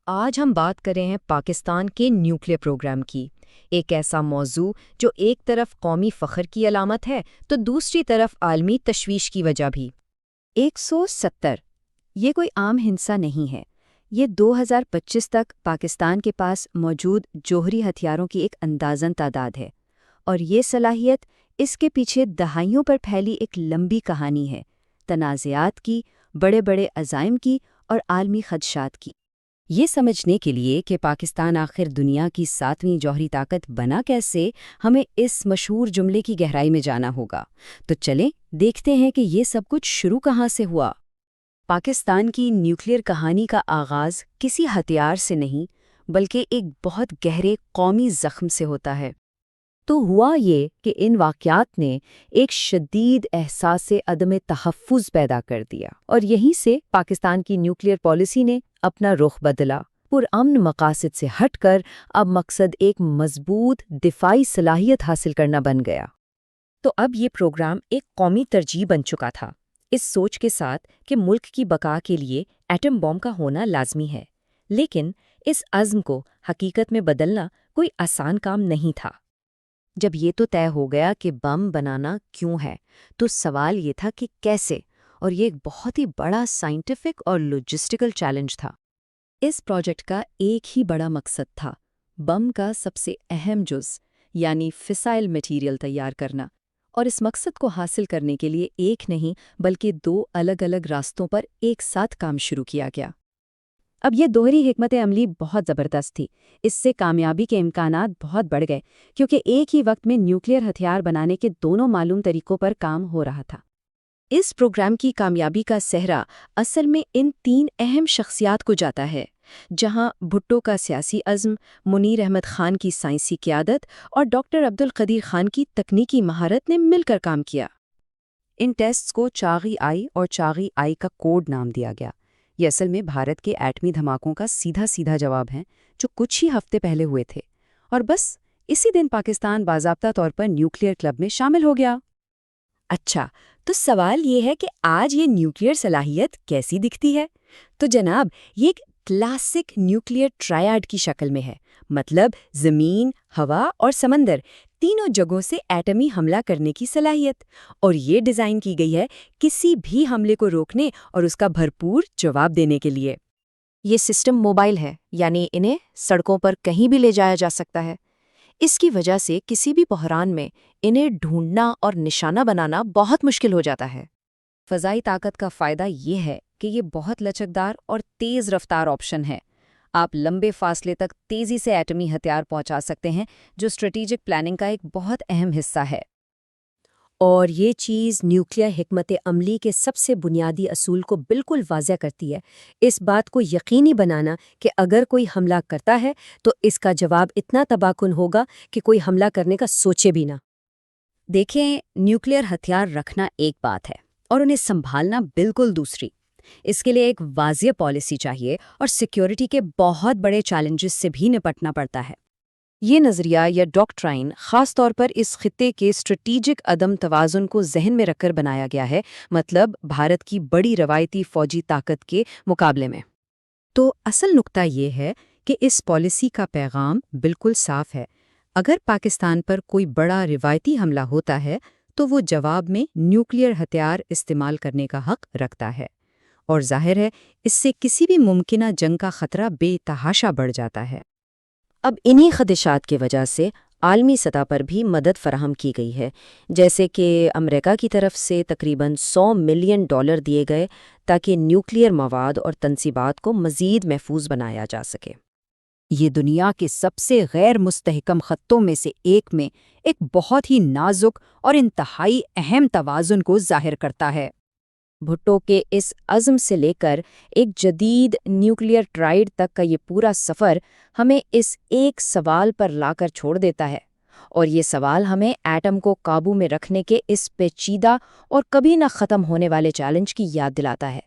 آج ہم بات کر رہے ہیں پاکستان کے نیوکلیئر پروگرام کی، ایک ایسا موضوع جو ایک طرف قومی فخر کی علامت ہے تو دوسری طرف عالمی تشویش کی وجہ بھی۔ 170 یہ کوئی عام ہنسا نہیں ہے، یہ 2025 تک پاکستان کے پاس موجود جوہری ہتھیاروں کی ایک اندازن تعداد ہے، اور یہ صلاحیت اس کے پیچھے دہائیوں پر پھیلی ایک لمبی کہانی ہے، تنازعات کی، بڑے بڑے عزائم کی اور عالمی خدشات کی۔ یہ سمجھنے کے لیے کہ پاکستان آخر دنیا کی 7ویں جوہری طاقت بنا کیسے، ہمیں اس مشہور جملے کی گہرائی میں جانا ہوگا۔ تو چلیں دیکھتے ہیں کہ یہ سب کچھ شروع کہاں سے ہوا۔ پاکستان کی نیوکلیئر کہانی کا آغاز کسی ہتھیار سے نہیں، بلکہ ایک بہت گہرے قومی زخم سے ہوتا ہے۔ تو ہوا یہ کہ ان واقعات نے ایک شدید احساس عدم تحفظ پیدا کر دیا، اور یہیں سے پاکستان کی نیوکلیئر پالیسی نے اپنا رخ بدلا۔ پرامن مقاصد سے ہٹ کر اب مقصد ایک مضبوط دفاعی صلاحیت حاصل کرنا بن گیا۔ تو اب یہ پروگرام ایک قومی ترجیح بن چکا تھا، اس سوچ کے ساتھ کہ ملک کی بقا کے لیے ایٹم بم کا ہونا لازمی ہے۔ لیکن اس عزم کو حقیقت میں بدلنا کوئی آسان کام نہیں تھا۔ جب یہ تو طے ہو گیا کہ بم بنانا کیوں ہے، تو سوال یہ تھا کہ کیسے، اور یہ ایک بہت ہی بڑا سائنٹیفک اور لاجسٹیکل چیلنج تھا۔ اس پروجیکٹ کا ایک ہی بڑا مقصد تھا، بم کا سب سے اہم جز یعنی فسائل میٹیریل تیار کرنا، اور اس مقصد کو حاصل کرنے کے لیے ایک نہیں بلکہ 2 الگ الگ راستوں پر ایک ساتھ کام شروع کیا گیا۔ اب یہ دوہری حکمت عملی بہت زبردست تھی، اس سے کامیابی کے امکانات بہت بڑھ گئے، کیونکہ ایک ہی وقت میں نیوکلیئر ہتھیار بنانے کے دونوں معلوم طریقوں پر کام ہو رہا تھا۔ اس پروگرام کی کامیابی کا سہرا اصل میں ان 3 اہم شخصیات کو جاتا ہے، جہاں بھٹو کا سیاسی عزم، منیر احمد خان کی سائنسی قیادت اور ڈاکٹر عبدالقدیر خان کی تکنیکی مہارت نے مل کر کام کیا۔ ان ٹیسٹس کو چاغی آئی اور چاغی آئی کا کوڈ نام دیا گیا۔ یہ اصل میں بھارت کے ایٹمی دھماکوں کا سیدھا جواب ہیں جو کچھ ہی ہفتے پہلے ہوئے تھے، اور بس اسی دن پاکستان باضابطہ طور پر نیوکلیئر کلب میں شامل ہو گیا۔ اچھا، تو سوال یہ ہے کہ آج یہ نیوکلیئر صلاحیت کیسی دکھتی ہے؟ تو جناب، یہ ایک کلاسک نیوکلیئر ٹرائیڈ کی شکل میں ہے، مطلب زمین، ہوا اور سمندر تینوں جگہوں سے ایٹمی حملہ کرنے کی صلاحیت، اور یہ ڈیزائن کی گئی ہے کسی بھی حملے کو روکنے اور اس کا بھرپور جواب دینے کے لیے۔ یہ سسٹم موبائل ہے، یعنی انہیں سڑکوں پر کہیں بھی لے جایا جا سکتا ہے۔ اس کی وجہ سے کسی بھی بحران میں انہیں ڈھونڈنا اور نشانہ بنانا بہت مشکل ہو جاتا ہے۔ فضائی طاقت کا فائدہ یہ ہے کہ یہ بہت لچکدار اور تیز رفتار آپشن ہے۔ آپ لمبے فاصلے تک تیزی سے ایٹمی ہتھیار پہنچا سکتے ہیں، جو اسٹریٹجک پلاننگ کا ایک بہت اہم حصہ ہے۔ اور یہ چیز نیوکلیئر حکمت عملی کے سب سے بنیادی اصول کو بالکل واضح کرتی ہے، اس بات کو یقینی بنانا کہ اگر کوئی حملہ کرتا ہے تو اس کا جواب اتنا تباہ کن ہوگا کہ کوئی حملہ کرنے کا سوچے بھی نہ۔ دیکھیں، نیوکلیئر ہتھیار رکھنا ایک بات ہے اور انہیں سنبھالنا بالکل دوسری۔ اس کے لیے ایک واضح پالیسی چاہیے اور سیکیورٹی کے بہت بڑے چیلنجز سے بھی نپٹنا پڑتا ہے۔ یہ نظریہ یا ڈاکٹرائن خاص طور پر اس خطے کے اسٹریٹجک عدم توازن کو ذہن میں رکھ کر بنایا گیا ہے، مطلب بھارت کی بڑی روایتی فوجی طاقت کے مقابلے میں۔ تو اصل نقطہ یہ ہے کہ اس پالیسی کا پیغام بالکل صاف ہے، اگر پاکستان پر کوئی بڑا روایتی حملہ ہوتا ہے تو وہ جواب میں نیوکلیئر ہتھیار استعمال کرنے کا حق رکھتا ہے، اور ظاہر ہے اس سے کسی بھی ممکنہ جنگ کا خطرہ بے تحاشا بڑھ جاتا ہے۔ اب انہی خدشات کی وجہ سے عالمی سطح پر بھی مدد فراہم کی گئی ہے، جیسے کہ امریکہ کی طرف سے تقریباً $100 ملین دیے گئے تاکہ نیوکلیئر مواد اور تنصیبات کو مزید محفوظ بنایا جا سکے۔ یہ دنیا کے سب سے غیر مستحکم خطوں میں سے ایک میں ایک بہت ہی نازک اور انتہائی اہم توازن کو ظاہر کرتا ہے۔ بھٹو کے اس عزم سے لے کر ایک جدید نیوکلیئر ٹرائیڈ تک کا یہ پورا سفر ہمیں اس ایک سوال پر لا کر چھوڑ دیتا ہے، اور یہ سوال ہمیں ایٹم کو قابو میں رکھنے کے اس پیچیدہ اور کبھی نہ ختم ہونے والے چیلنج کی یاد دلاتا ہے۔